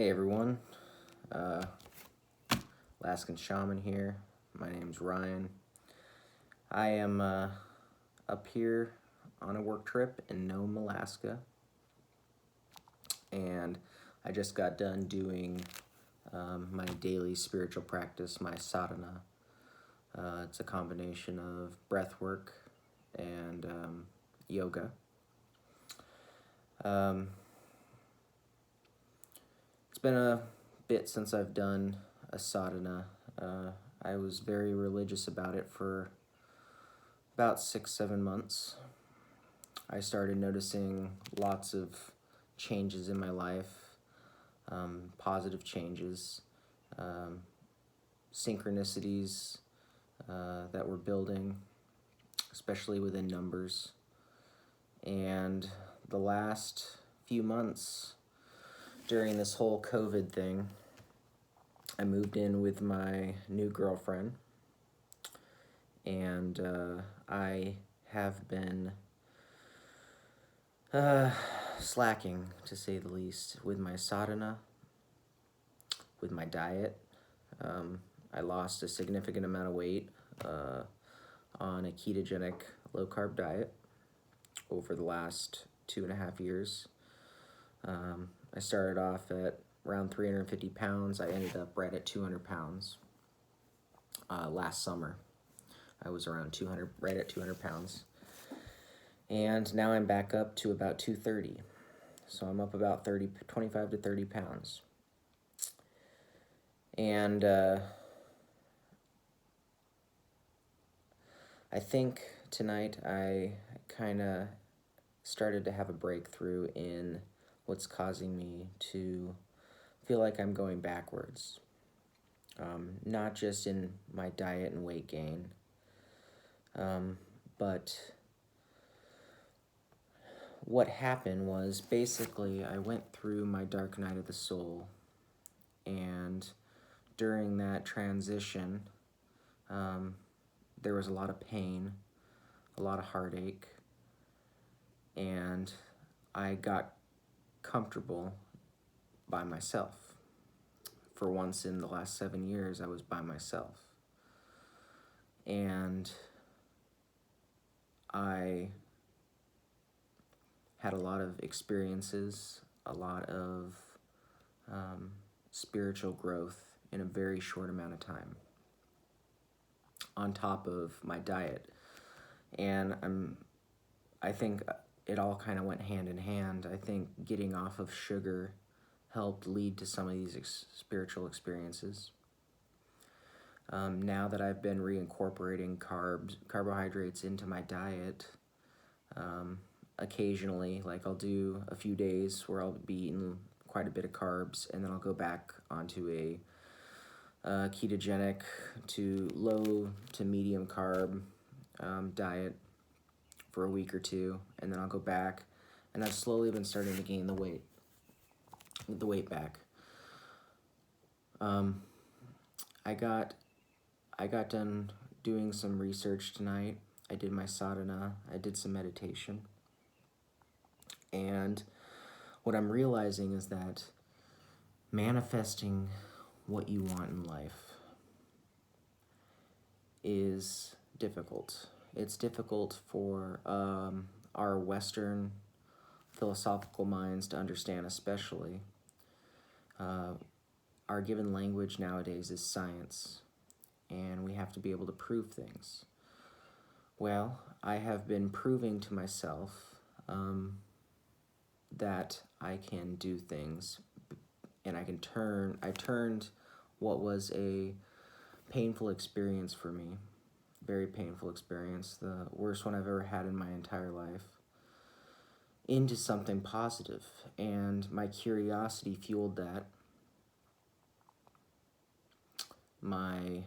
Hey everyone, uh, Alaskan Shaman here. My name's Ryan. I am up here on a work trip in Nome, Alaska, and I just got done doing my daily spiritual practice, my sadhana. It's a combination of breath work and yoga. Um, it's been a bit since I've done a sadhana. I was very religious about it for about 6-7 months. I started noticing lots of changes in my life, positive changes, um, synchronicities that were building, especially within numbers. And the last few months during this whole COVID thing, I moved in with my new girlfriend, and I have been slacking, to say the least, with my sadhana, with my diet. I lost a significant amount of weight on a ketogenic low-carb diet over the last 2.5 years. I started off at around 350 pounds. I ended up right at 200 pounds last summer. I was around 200, right at 200 pounds. And now I'm back up to about 230. So I'm up about 25 to 30 pounds. And I think tonight I kind of started to have a breakthrough in what's causing me to feel like I'm going backwards. Not just in my diet and weight gain, but what happened was basically I went through my dark night of the soul, and during that transition, there was a lot of pain, a lot of heartache, and I got comfortable by myself. For once in the last 7 years, I was by myself. And I had a lot of experiences, a lot of spiritual growth in a very short amount of time, on top of my diet. And I think it all kind of went hand in hand. I think getting off of sugar helped lead to some of these spiritual experiences. Now that I've been reincorporating carbohydrates into my diet, occasionally, like I'll do a few days where I'll be eating quite a bit of carbs, and then I'll go back onto a ketogenic to low to medium carb diet for a week or two, and then I'll go back, and I've slowly been starting to gain the weight back. I got done doing some research tonight. I did my sadhana, I did some meditation, and what I'm realizing is that manifesting what you want in life is difficult. It's difficult for our Western philosophical minds to understand, especially. Our given language nowadays is science, and we have to be able to prove things. Well, I have been proving to myself that I can do things, and I turned what was a painful experience for me, very painful experience, the worst one I've ever had in my entire life, into something positive. And my curiosity fueled that. My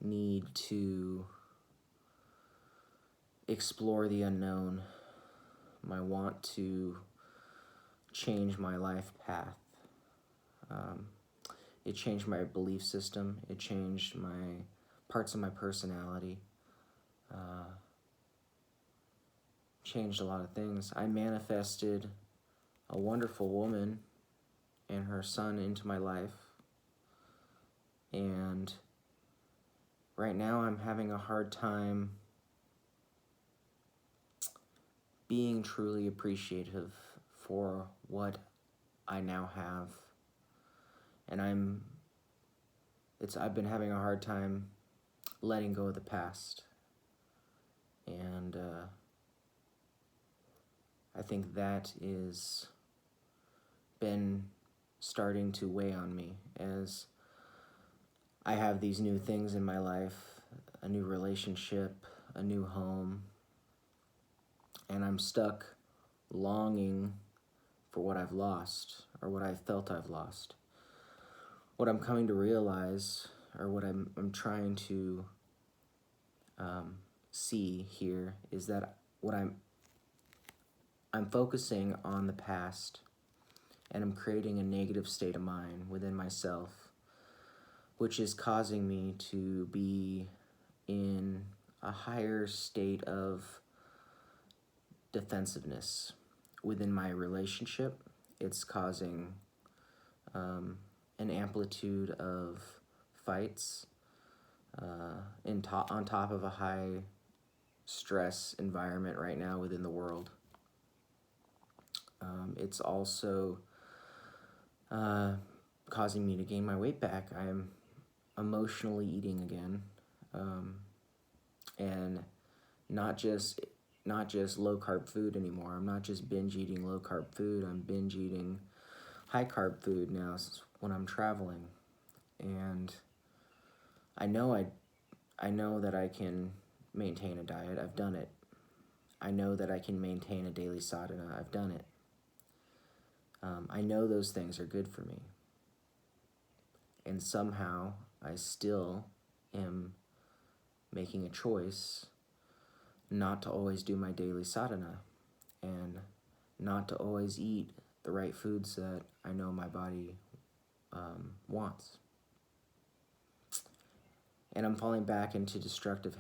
need to explore the unknown, my want to change my life path. It changed my belief system. It changed my parts of my personality. Changed a lot of things. I manifested a wonderful woman, and her son into my life. And right now I'm having a hard time being truly appreciative for what I now have. And I've been having a hard time letting go of the past. And I think that is been starting to weigh on me as I have these new things in my life, a new relationship, a new home, and I'm stuck longing for what I've lost or what I felt I've lost. What I'm coming to realize, or what I'm trying to see here, is that what I'm focusing on the past, and I'm creating a negative state of mind within myself, which is causing me to be in a higher state of defensiveness within my relationship. It's causing an amplitude of fights on top of a high stress environment right now within the world. It's also causing me to gain my weight back. I am emotionally eating again, and not just low carb food anymore. I'm not just binge eating low carb food. I'm binge eating high carb food now when I'm traveling, and I know that I can maintain a diet. I've done it. I know that I can maintain a daily sadhana. I've done it. I know those things are good for me. And somehow I still am making a choice not to always do my daily sadhana and not to always eat the right foods that I know my body wants. And I'm falling back into destructive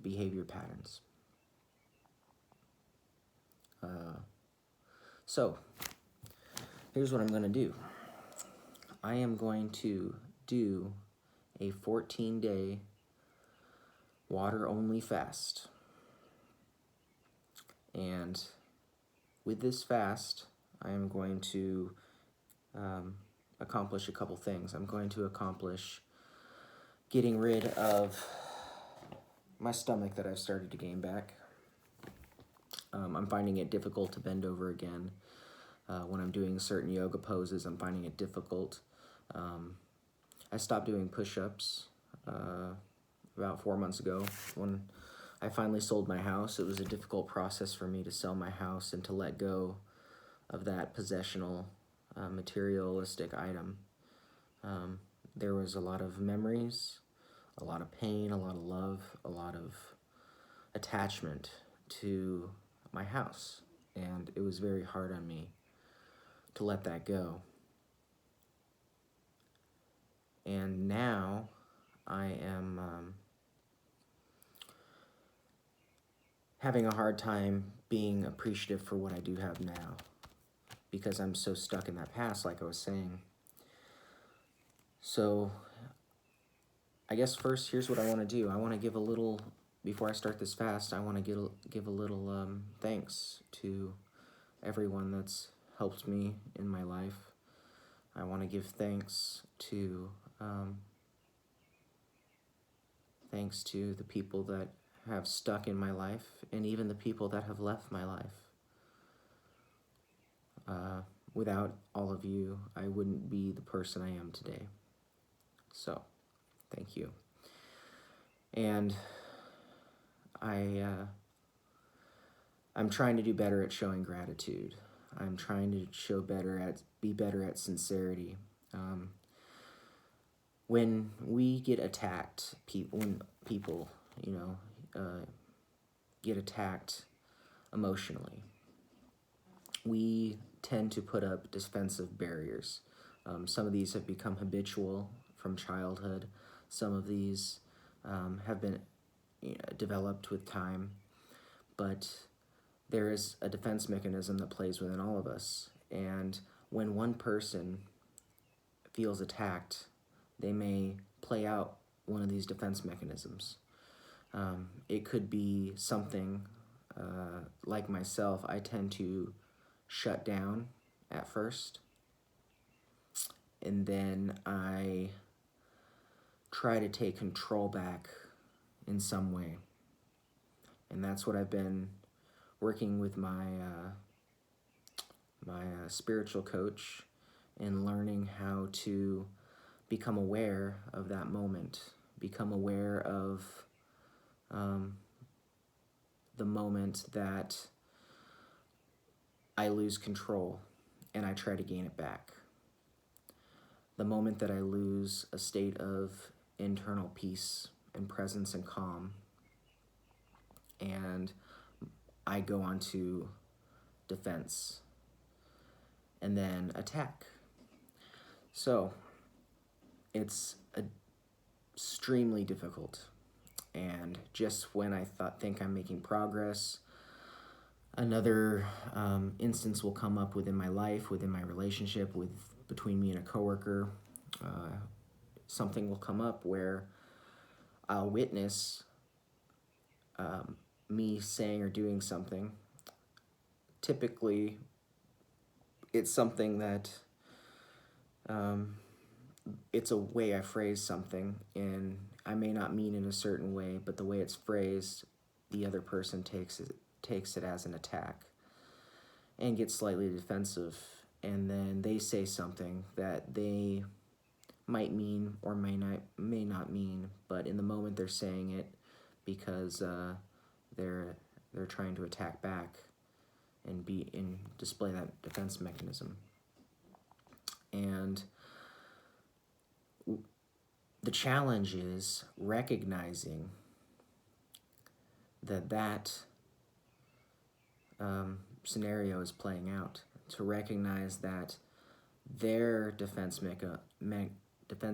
behavior patterns. So, here's what I'm going to do. I am going to do a 14-day water-only fast. And with this fast, I am going to accomplish a couple things. I'm going to accomplish getting rid of my stomach that I've started to gain back. I'm finding it difficult to bend over again. When I'm doing certain yoga poses, I'm finding it difficult. I stopped doing push-ups about 4 months ago. When I finally sold my house, it was a difficult process for me to sell my house and to let go of that possessional, materialistic item. There was a lot of memories, a lot of pain, a lot of love, a lot of attachment to my house, and it was very hard on me to let that go. And now I am having a hard time being appreciative for what I do have now because I'm so stuck in that past, like I was saying. So I guess first, here's what I want to do. I want to give a little, before I start this fast, I want to give a little thanks to everyone that's helped me in my life. I want to give thanks to the people that have stuck in my life, and even the people that have left my life. Without all of you, I wouldn't be the person I am today. So, thank you. And I'm trying to do better at showing gratitude. I'm trying to be better at sincerity. When we get attacked, when people, get attacked emotionally, we tend to put up defensive barriers. Some of these have become habitual from childhood. Some of these have been developed with time, but there is a defense mechanism that plays within all of us. And when one person feels attacked, they may play out one of these defense mechanisms. It could be something like myself. I tend to shut down at first, and then I try to take control back in some way. And that's what I've been working with my spiritual coach and learning how to become aware of that moment, become aware of the moment that I lose control and I try to gain it back. The moment that I lose a state of internal peace and presence and calm, and I go on to defense and then attack. So it's extremely difficult. And just when I think I'm making progress, another instance will come up within my life, within my relationship, between me and a coworker. Something will come up where I'll witness me saying or doing something. Typically, it's something that it's a way I phrase something, and I may not mean in a certain way, but the way it's phrased, the other person takes it as an attack and gets slightly defensive, and then they say something that they might mean or may not mean, but in the moment they're saying it because they're trying to attack back and display that defense mechanism. And the challenge is recognizing that scenario is playing out, to recognize that their defense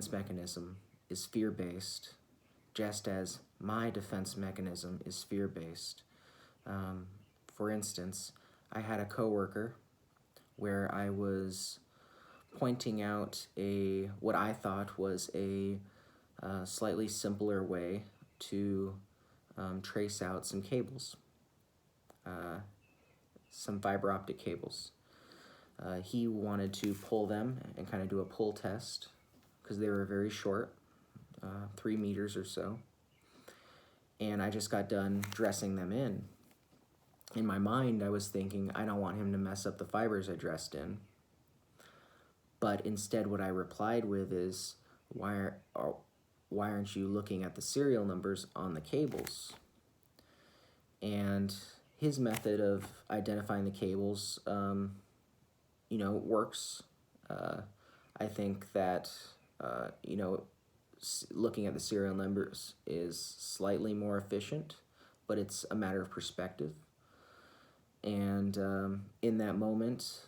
mechanism is fear-based, just as my defense mechanism is fear-based. For instance, I had a coworker where I was pointing out what I thought was a slightly simpler way to trace out some cables, some fiber optic cables. He wanted to pull them and kind of do a pull test because they were very short, 3 meters or so. And I just got done dressing them in. In my mind, I was thinking, I don't want him to mess up the fibers I dressed in. But instead, what I replied with is, why aren't you looking at the serial numbers on the cables? And his method of identifying the cables, works. I think that, looking at the serial numbers is slightly more efficient, but it's a matter of perspective. And in that moment,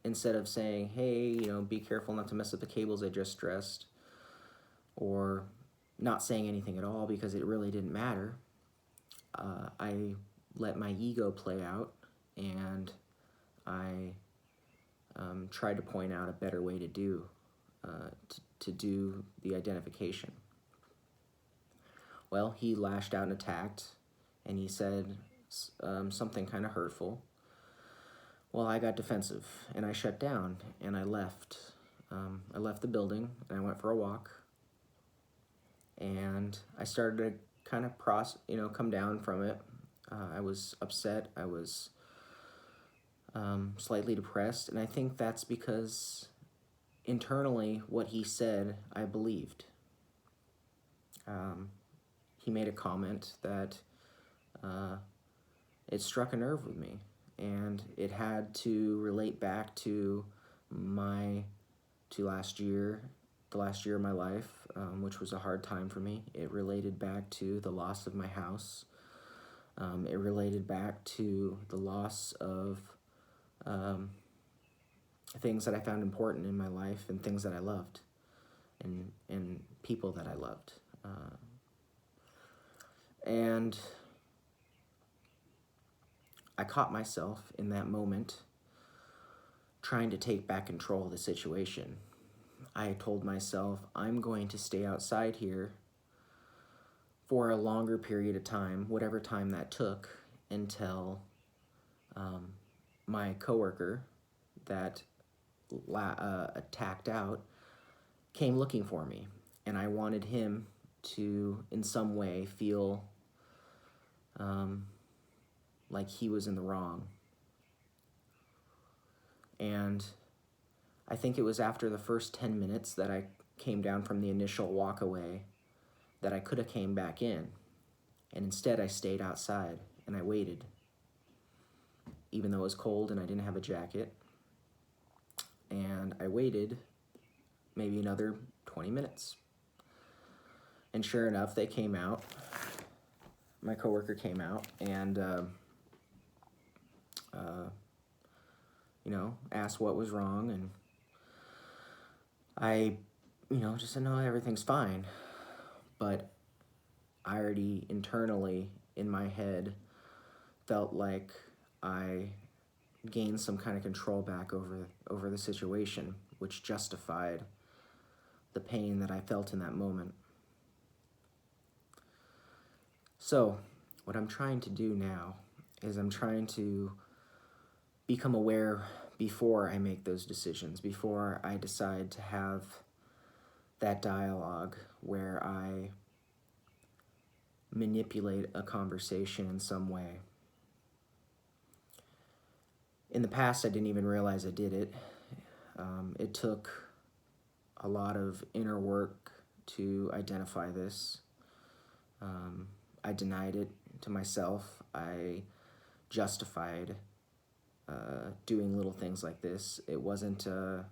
instead of saying, hey, be careful not to mess up the cables I just dressed, or not saying anything at all because it really didn't matter, I let my ego play out, and I tried to point out a better way to do the identification. Well, he lashed out and attacked, and he said something kind of hurtful. Well, I got defensive, and I shut down, and I left. I left the building, and I went for a walk, and I started to kind of come down from it. I was upset. I was slightly depressed, and I think that's because internally what he said, I believed. He made a comment that it struck a nerve with me, and it had to relate back to the last year of my life, which was a hard time for me. It related back to the loss of my house. It related back to the loss of things that I found important in my life, and things that I loved, and people that I loved. And I caught myself in that moment trying to take back control of the situation. I told myself, I'm going to stay outside here for a longer period of time, whatever time that took, until my coworker that attacked out came looking for me. And I wanted him to, in some way, feel like he was in the wrong. And I think it was after the first 10 minutes that I came down from the initial walk away that I could have came back in. And instead I stayed outside and I waited. Even though it was cold and I didn't have a jacket. And I waited maybe another 20 minutes. And sure enough, they came out. My coworker came out and asked what was wrong, and I, just said, no, everything's fine. But I already internally in my head felt like I gained some kind of control back over the situation, which justified the pain that I felt in that moment. So, what I'm trying to do now is I'm trying to become aware before I make those decisions, before I decide to have that dialogue where I manipulate a conversation in some way. In the past, I didn't even realize I did it. It took a lot of inner work to identify this. I denied it to myself. I justified doing little things like this. It wasn't, I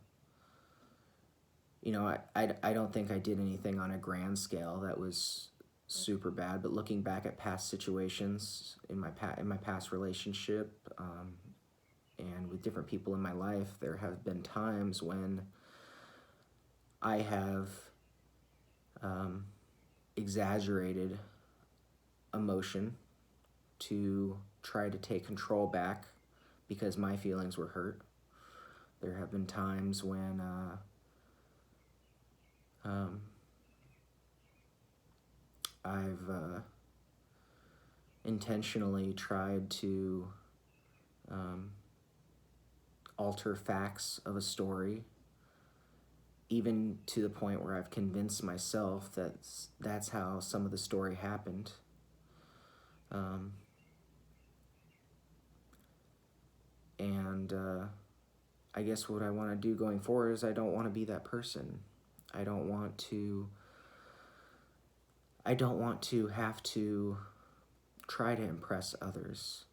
don't think I did anything on a grand scale that was super bad, but looking back at past situations in my past relationship, and with different people in my life, there have been times when I have exaggerated emotion to try to take control back because my feelings were hurt. There have been times when I've intentionally tried to alter facts of a story, even to the point where I've convinced myself that that's how some of the story happened. I guess what I want to do going forward is I don't want to be that person. I don't want to have to try to impress others.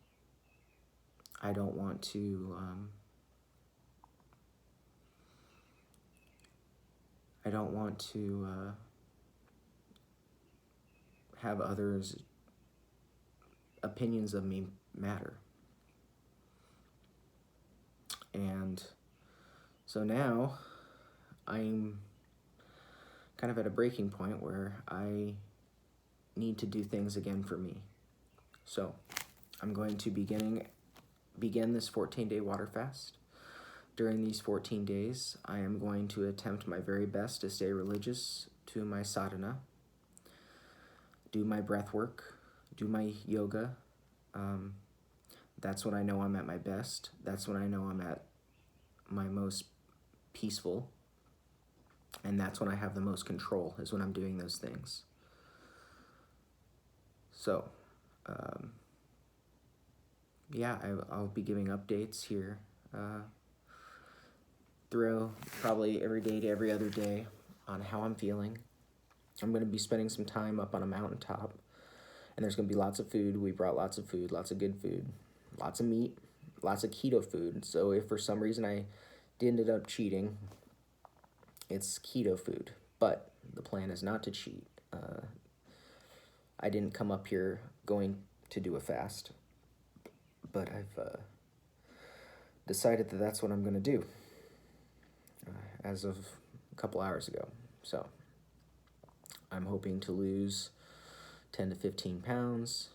I don't want to have others' opinions of me matter. And so now I'm kind of at a breaking point where I need to do things again for me. So I'm going to begin this 14-day water fast. During these 14 days, I am going to attempt my very best to stay religious to my sadhana, do my breath work, do my yoga. That's when I know I'm at my best. That's when I know I'm at my most peaceful. And that's when I have the most control, is when I'm doing those things. So, I'll be giving updates here through probably every day to every other day on how I'm feeling. I'm going to be spending some time up on a mountaintop, and there's going to be lots of food. We brought lots of food, lots of good food, lots of meat, lots of keto food. So if for some reason I ended up cheating, it's keto food. But the plan is not to cheat. I didn't come up here going to do a fast, but I've decided that that's what I'm going to do as of a couple hours ago. So I'm hoping to lose 10 to 15 pounds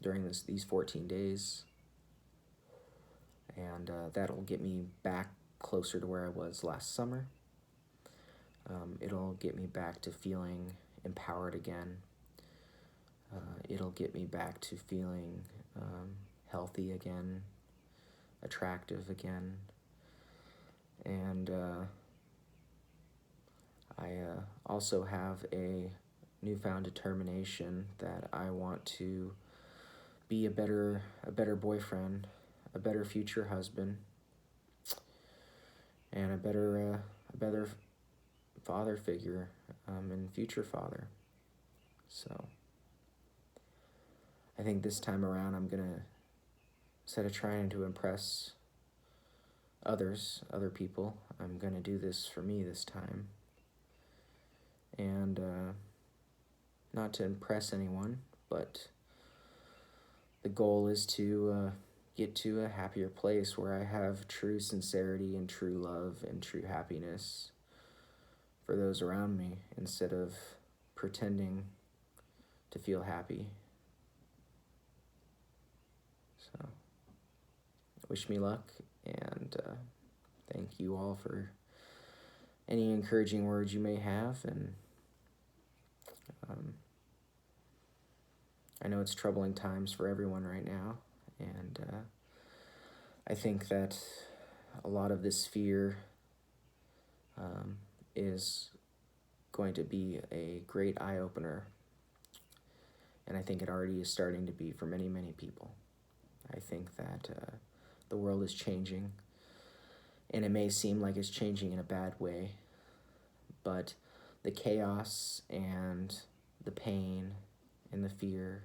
during these 14 days, and that'll get me back closer to where I was last summer. It'll get me back to feeling empowered again. It'll get me back to feeling healthy again, attractive again. And I also have a newfound determination that I want to be a better boyfriend, a better future husband, and a better father figure, and future father. So I think this time around I'm gonna, instead of trying to impress other people, I'm gonna do this for me this time. And not to impress anyone, but the goal is to get to a happier place where I have true sincerity and true love and true happiness for those around me, instead of pretending to feel happy. So, wish me luck, and thank you all for any encouraging words you may have. And I know it's troubling times for everyone right now, and I think that a lot of this fear is going to be a great eye-opener, and I think it already is starting to be for many, many people. I think that the world is changing, and it may seem like it's changing in a bad way, but the chaos and the pain and the fear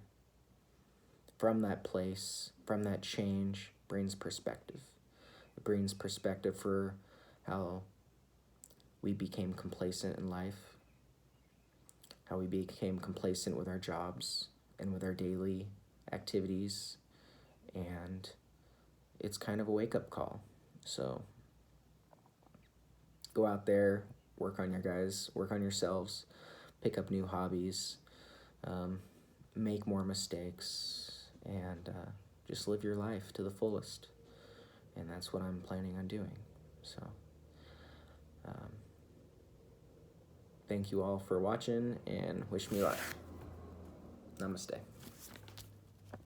from that place, from that change, brings perspective. It brings perspective for how we became complacent in life, how we became complacent with our jobs and with our daily activities, and it's kind of a wake-up call. So go out there, work on yourselves, pick up new hobbies, make more mistakes, and just live your life to the fullest. And that's what I'm planning on doing. So thank you all for watching, and wish me luck. Namaste.